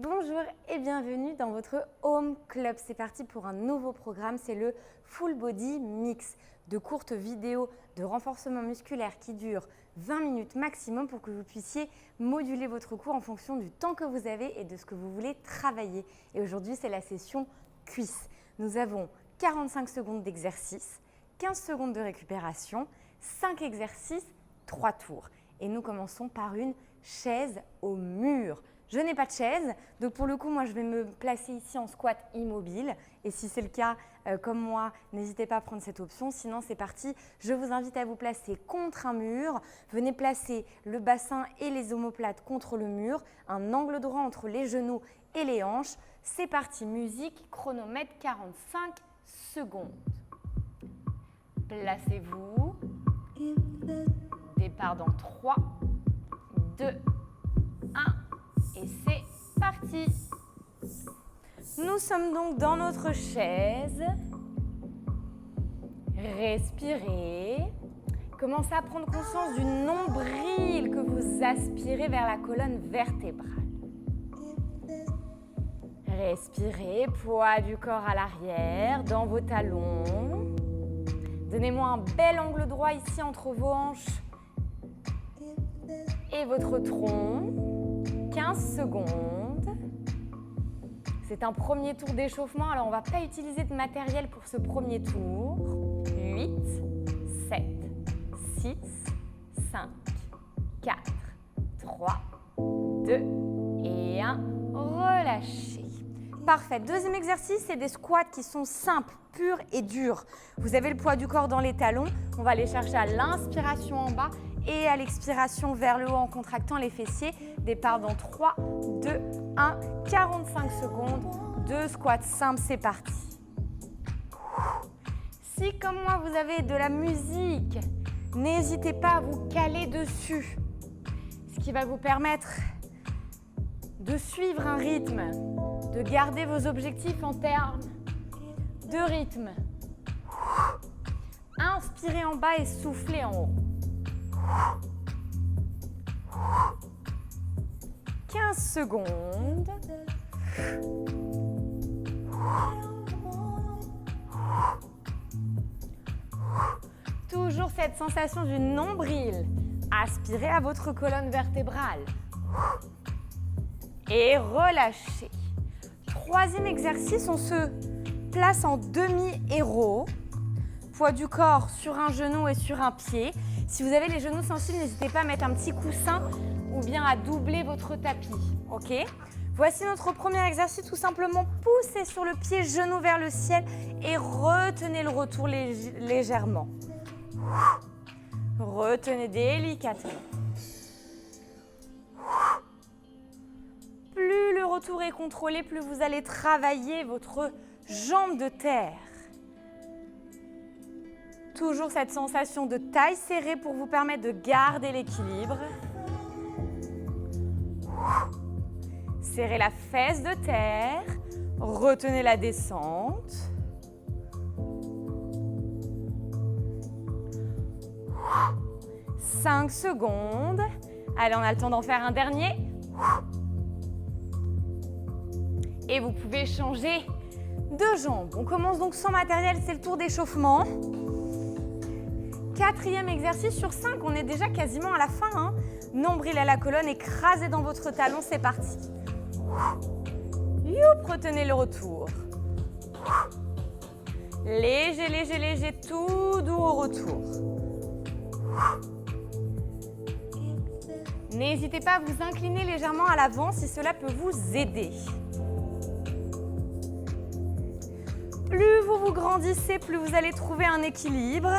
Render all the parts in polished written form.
Bonjour et bienvenue dans votre Home Club. C'est parti pour un nouveau programme, c'est le Full Body Mix. De courtes vidéos de renforcement musculaire qui durent 20 minutes maximum pour que vous puissiez moduler votre cours en fonction du temps que vous avez et de ce que vous voulez travailler. Et aujourd'hui, c'est la session cuisses. Nous avons 45 secondes d'exercice, 15 secondes de récupération, 5 exercices, 3 tours. Et nous commençons par une chaise au mur. Je n'ai pas de chaise, donc pour le coup, moi, je vais me placer ici en squat immobile. Et si c'est le cas, comme moi, n'hésitez pas à prendre cette option. Sinon, c'est parti. Je vous invite à vous placer contre un mur. Venez placer le bassin et les omoplates contre le mur. Un angle droit entre les genoux et les hanches. C'est parti. Musique, chronomètre, 45 secondes. Placez-vous. Départ dans 3, 2, 1. Et c'est parti. Nous sommes donc dans notre chaise. Respirez. Commencez à prendre conscience du nombril que vous aspirez vers la colonne vertébrale. Respirez, poids du corps à l'arrière, dans vos talons. Donnez-moi un bel angle droit ici entre vos hanches et votre tronc. 15 secondes. C'est un premier tour d'échauffement, alors on ne va pas utiliser de matériel pour ce premier tour. 8, 7, 6, 5, 4, 3, 2 et 1. Relâchez. Parfait. Deuxième exercice, c'est des squats qui sont simples, purs et durs. Vous avez le poids du corps dans les talons. On va aller chercher à l'inspiration en bas et à l'expiration vers le haut en contractant les fessiers. Départ dans 3, 2, 1, 45 secondes. 2 squats simples, c'est parti. Si comme moi vous avez de la musique, n'hésitez pas à vous caler dessus. Ce qui va vous permettre de suivre un rythme, de garder vos objectifs en termes de rythme. Inspirez en bas et soufflez en haut. 15 secondes. Toujours cette sensation du nombril. Aspirez à votre colonne vertébrale. Et relâchez. Troisième exercice, on se place en demi-héros. Poids du corps sur un genou et sur un pied. Si vous avez les genoux sensibles, n'hésitez pas à mettre un petit coussin ou bien à doubler votre tapis. Ok ? Voici notre premier exercice. Tout simplement, poussez sur le pied, genou vers le ciel et retenez le retour légèrement. Retenez délicatement. Plus le retour est contrôlé, plus vous allez travailler votre jambe de terre. Toujours cette sensation de taille serrée pour vous permettre de garder l'équilibre. Serrez la fesse de terre. Retenez la descente. « 5 secondes. Allez, on a le temps d'en faire un dernier. Et vous pouvez changer de jambe. On commence donc sans matériel, c'est le tour d'échauffement. Quatrième exercice sur 5, on est déjà quasiment à la fin. Hein. Nombril à la colonne, écrasé dans votre talon, c'est parti. Youp, retenez le retour. Léger, léger, léger, tout doux au retour. N'hésitez pas à vous incliner légèrement à l'avant si cela peut vous aider. Plus vous grandissez, plus vous allez trouver un équilibre.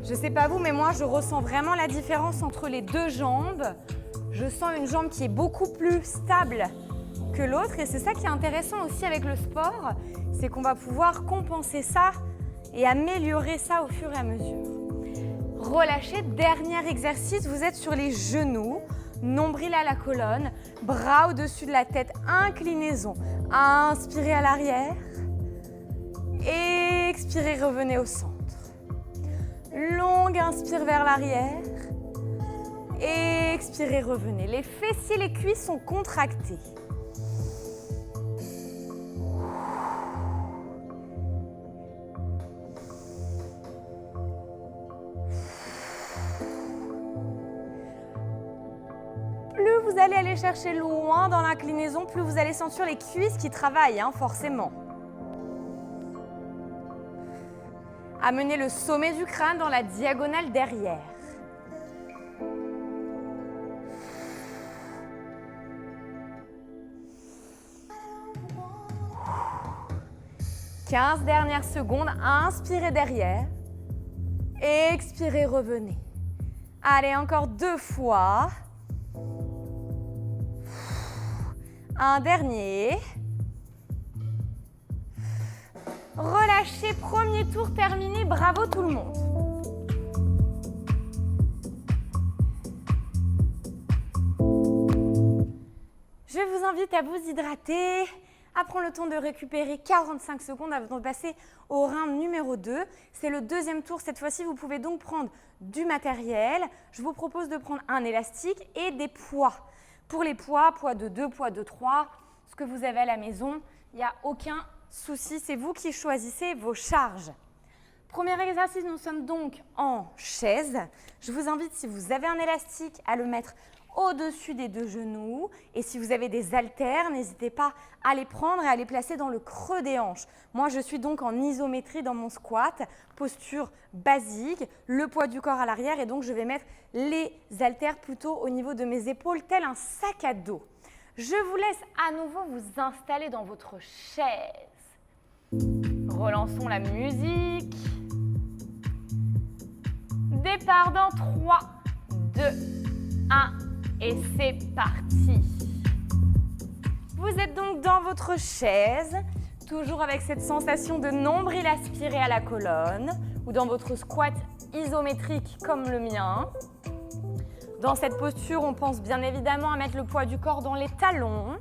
Je ne sais pas vous, mais moi, je ressens vraiment la différence entre les deux jambes. Je sens une jambe qui est beaucoup plus stable que l'autre. Et c'est ça qui est intéressant aussi avec le sport, c'est qu'on va pouvoir compenser ça et améliorer ça au fur et à mesure. Relâchez, dernier exercice, vous êtes sur les genoux, nombril à la colonne, bras au-dessus de la tête, inclinaison. Inspirez à l'arrière, expirez, revenez au centre. Longue inspire vers l'arrière, Expirez, revenez. Les fessiers, les cuisses sont contractés. Plus vous allez aller chercher loin dans l'inclinaison, plus vous allez sentir les cuisses qui travaillent, forcément. Amenez le sommet du crâne dans la diagonale derrière. « 15 dernières secondes, inspirez derrière. Expirez, revenez. Allez, encore 2 fois. Un dernier. Relâchez, premier tour terminé, bravo tout le monde. Je vous invite à vous hydrater, à prendre le temps de récupérer 45 secondes avant de passer au round numéro 2. C'est le deuxième tour, cette fois-ci vous pouvez donc prendre du matériel. Je vous propose de prendre un élastique et des poids. Pour les poids, poids de 2, poids de 3, ce que vous avez à la maison, il n'y a aucun souci, c'est vous qui choisissez vos charges. Premier exercice, nous sommes donc en chaise. Je vous invite, si vous avez un élastique, à le mettre au-dessus des 2 genoux. Et si vous avez des haltères, n'hésitez pas à les prendre et à les placer dans le creux des hanches. Moi, je suis donc en isométrie dans mon squat, posture basique, le poids du corps à l'arrière. Et donc, je vais mettre les haltères plutôt au niveau de mes épaules, tel un sac à dos. Je vous laisse à nouveau vous installer dans votre chaise. Relançons la musique. Départ dans 3, 2, 1 et c'est parti. Vous êtes donc dans votre chaise, toujours avec cette sensation de nombril aspiré à la colonne ou dans votre squat isométrique comme le mien. Dans cette posture, on pense bien évidemment à mettre le poids du corps dans les talons,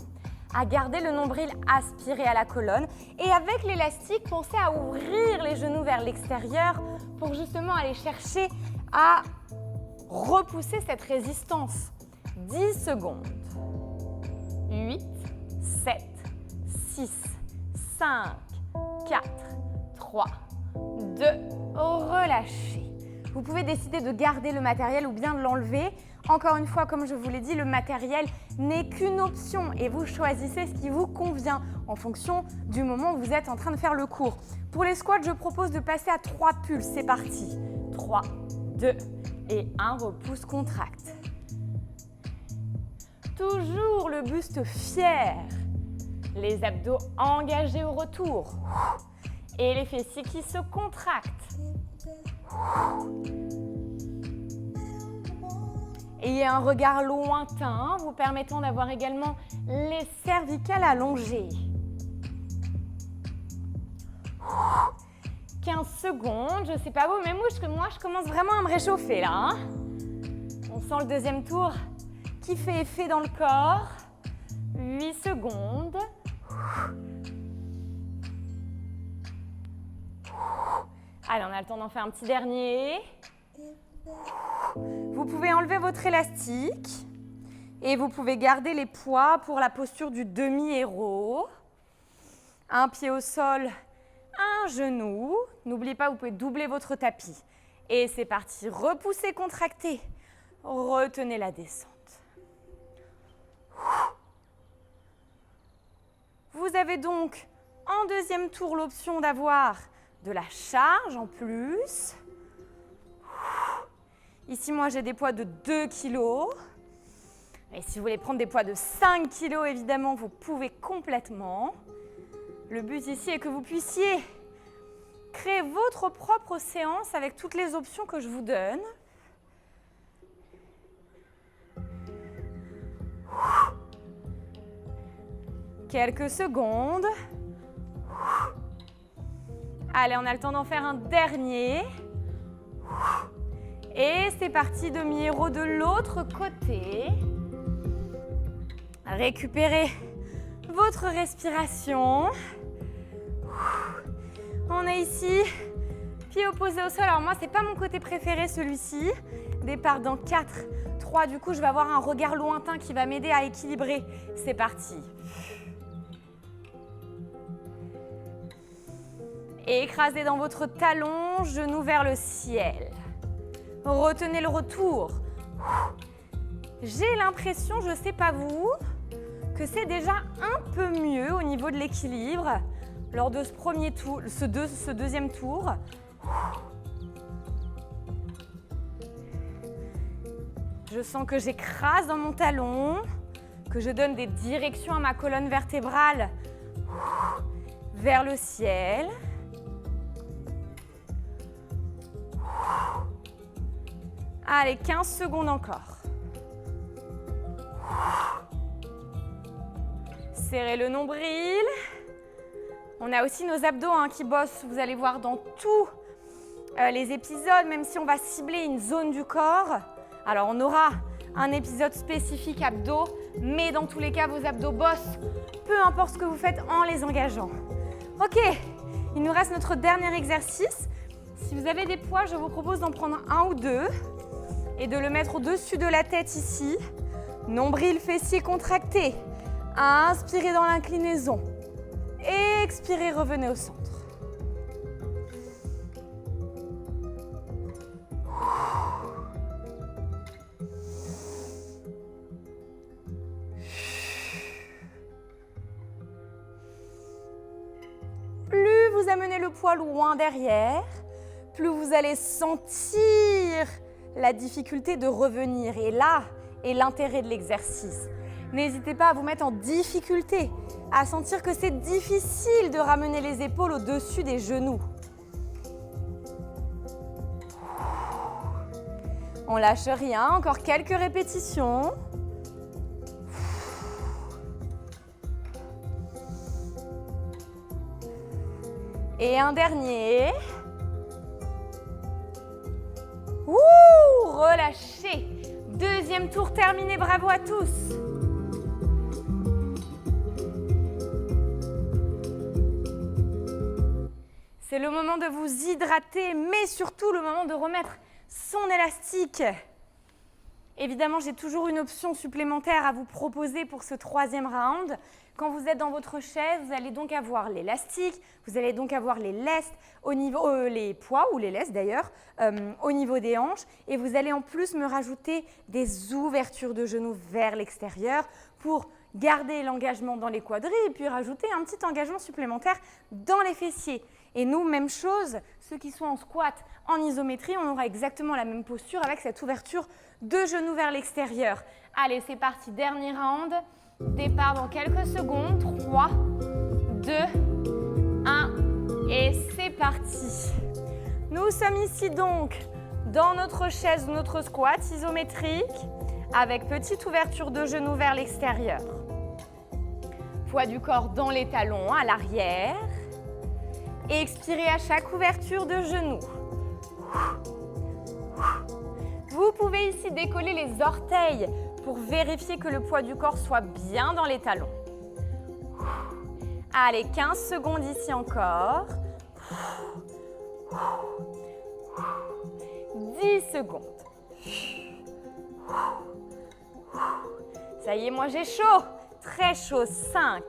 à garder le nombril aspiré à la colonne et avec l'élastique, pensez à ouvrir les genoux vers l'extérieur pour justement aller chercher à repousser cette résistance. 10 secondes. 8, 7, 6, 5, 4, 3, 2, relâchez. Vous pouvez décider de garder le matériel ou bien de l'enlever. Encore une fois, comme je vous l'ai dit, le matériel n'est qu'une option et vous choisissez ce qui vous convient en fonction du moment où vous êtes en train de faire le cours. Pour les squats, je propose de passer à 3 pulses. C'est parti. 3, 2 et 1, repousse, contracte. Toujours le buste fier. Les abdos engagés au retour. Et les fessiers qui se contractent. Ayez un regard lointain, vous permettant d'avoir également les cervicales allongées. 15 secondes, je ne sais pas vous, mais moi je commence vraiment à me réchauffer là. On sent le deuxième tour qui fait effet dans le corps. 8 secondes. Allez, on a le temps d'en faire un petit dernier. Vous pouvez enlever votre élastique et vous pouvez garder les poids pour la posture du demi-héros. Un pied au sol, un genou. N'oubliez pas, vous pouvez doubler votre tapis. Et c'est parti, repoussez, contractez. Retenez la descente. Vous avez donc en deuxième tour l'option d'avoir de la charge en plus. Ici, moi, j'ai des poids de 2 kg. Et si vous voulez prendre des poids de 5 kg, évidemment, vous pouvez complètement. Le but ici est que vous puissiez créer votre propre séance avec toutes les options que je vous donne. Quelques secondes. Allez, on a le temps d'en faire un dernier. Et c'est parti, demi-héros de l'autre côté. Récupérez votre respiration. On est ici, pied opposé au sol. Alors moi, ce n'est pas mon côté préféré celui-ci. Départ dans 4, 3, 3, du coup, je vais avoir un regard lointain qui va m'aider à équilibrer. C'est parti. Et écrasez dans votre talon, genou vers le ciel. Retenez le retour. J'ai l'impression, je ne sais pas vous, que c'est déjà un peu mieux au niveau de l'équilibre lors de ce premier tour, ce deuxième tour. Je sens que j'écrase dans mon talon, que je donne des directions à ma colonne vertébrale vers le ciel. Allez, 15 secondes encore. Serrez le nombril. On a aussi nos abdos qui bossent, vous allez voir dans tous les épisodes, même si on va cibler une zone du corps. Alors on aura un épisode spécifique abdos, mais dans tous les cas, vos abdos bossent, peu importe ce que vous faites en les engageant. Ok, il nous reste notre dernier exercice. Si vous avez des poids, je vous propose d'en prendre un ou deux et de le mettre au-dessus de la tête ici. Nombril, fessier contracté. Inspirez dans l'inclinaison. Expirez, revenez au centre. Plus vous amenez le poids loin derrière, plus vous allez sentir la difficulté de revenir. Et là est l'intérêt de l'exercice. N'hésitez pas à vous mettre en difficulté, à sentir que c'est difficile de ramener les épaules au-dessus des genoux. On lâche rien, encore quelques répétitions. Et un dernier. Ouh, relâchez. Deuxième tour terminé, bravo à tous. C'est le moment de vous hydrater, mais surtout le moment de remettre son élastique. Évidemment, j'ai toujours une option supplémentaire à vous proposer pour ce troisième round. Quand vous êtes dans votre chaise, vous allez donc avoir l'élastique, vous allez donc avoir les lestes au niveau, les poids ou les lestes d'ailleurs, au niveau des hanches. Et vous allez en plus me rajouter des ouvertures de genoux vers l'extérieur pour garder l'engagement dans les quadris et puis rajouter un petit engagement supplémentaire dans les fessiers. Et nous, même chose, ceux qui sont en squat, en isométrie, on aura exactement la même posture avec cette ouverture de genoux vers l'extérieur. Allez, c'est parti, dernier round. Départ dans quelques secondes. 3, 2, 1 et c'est parti. Nous sommes ici donc dans notre chaise, notre squat isométrique avec petite ouverture de genoux vers l'extérieur. Poids du corps dans les talons, à l'arrière. Et expirez à chaque ouverture de genoux. Vous pouvez ici décoller les orteils pour vérifier que le poids du corps soit bien dans les talons. Allez, 15 secondes ici encore. 10 secondes. Ça y est, moi j'ai chaud. Très chaud. 5,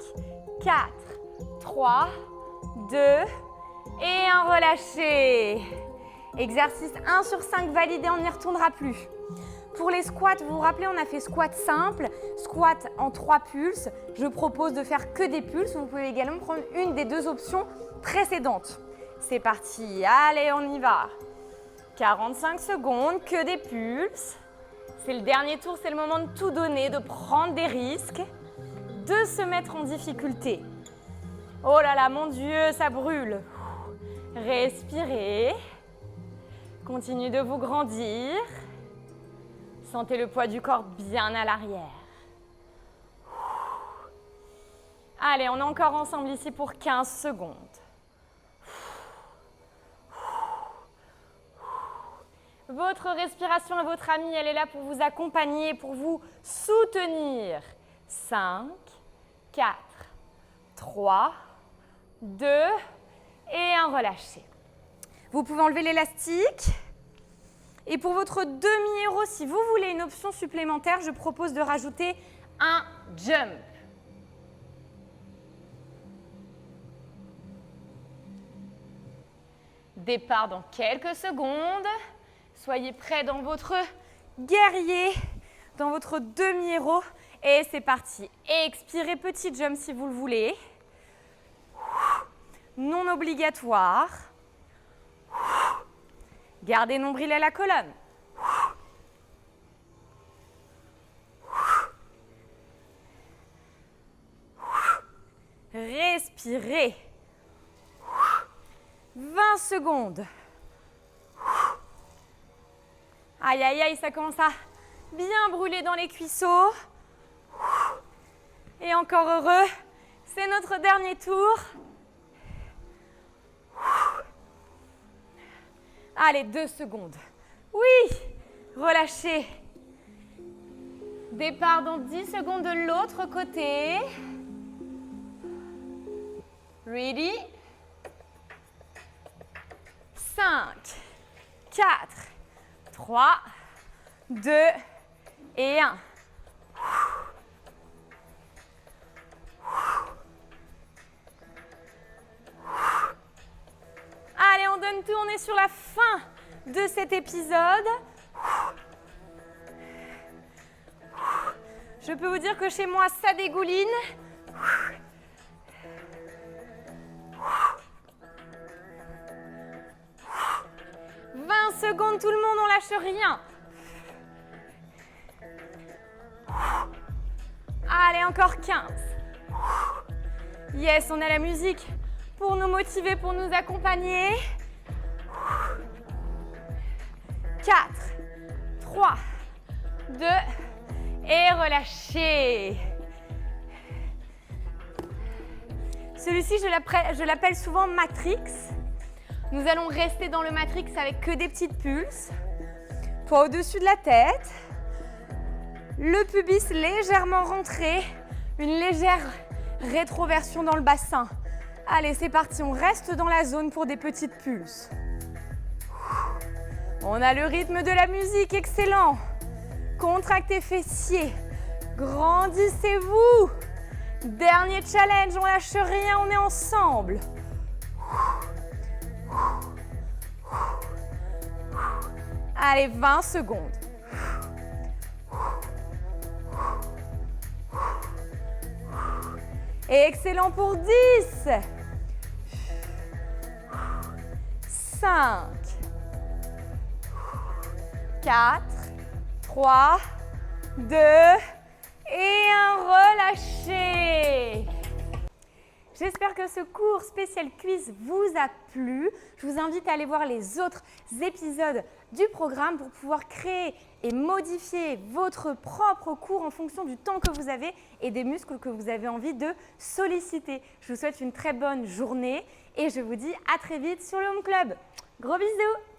4, 3, 2 et un relâché. Exercice 1 sur 5 validé, on n'y retournera plus. Pour les squats, vous vous rappelez, on a fait squat simple, squat en 3 pulses. Je propose de faire que des pulses. Vous pouvez également prendre une des deux options précédentes. C'est parti, allez, on y va. 45 secondes, que des pulses. C'est le dernier tour, c'est le moment de tout donner, de prendre des risques, de se mettre en difficulté. Oh là là, mon Dieu, ça brûle. Respirez. Continuez de vous grandir. Sentez le poids du corps bien à l'arrière. Allez, on est encore ensemble ici pour 15 secondes. Votre respiration est votre amie, elle est là pour vous accompagner, pour vous soutenir. 5, 4, 3, 2 et un relâché. Vous pouvez enlever l'élastique Et pour votre demi-héros, si vous voulez une option supplémentaire, je propose de rajouter un jump. Départ dans quelques secondes. Soyez prêts dans votre guerrier, dans votre demi-héros. Et c'est parti. Expirez, petit jump si vous le voulez. Non obligatoire. Gardez nombril à la colonne. Respirez. 20 secondes. Aïe, aïe, aïe, ça commence à bien brûler dans les cuisseaux. Et encore heureux, c'est notre dernier tour. Allez, 2 secondes. Oui, relâchez. Départ dans 10 secondes de l'autre côté. Ready? 5, 4, 3, 2 et 1. Allez, on donne tout, on est sur la fin de cet épisode. Je peux vous dire que chez moi, ça dégouline. 20 secondes, tout le monde, on lâche rien. Allez, encore 15. Yes, on a la musique pour nous motiver, pour nous accompagner. 4, 3, 2 et relâchez. Celui-ci, je l'appelle souvent Matrix. Nous allons rester dans le Matrix avec que des petites pulses. Poids au-dessus de la tête. Le pubis légèrement rentré. Une légère rétroversion dans le bassin. Allez, c'est parti, on reste dans la zone pour des petites pulses. On a le rythme de la musique, excellent. Contractez fessiers. Grandissez-vous. Dernier challenge, on lâche rien, on est ensemble. Allez, 20 secondes. Excellent pour 10. 5, 4, 3, 2 et 1. Relâchez. J'espère que ce cours spécial quiz vous a plu. Je vous invite à aller voir les autres épisodes du programme pour pouvoir créer et modifier votre propre cours en fonction du temps que vous avez et des muscles que vous avez envie de solliciter. Je vous souhaite une très bonne journée et je vous dis à très vite sur le Home Club. Gros bisous!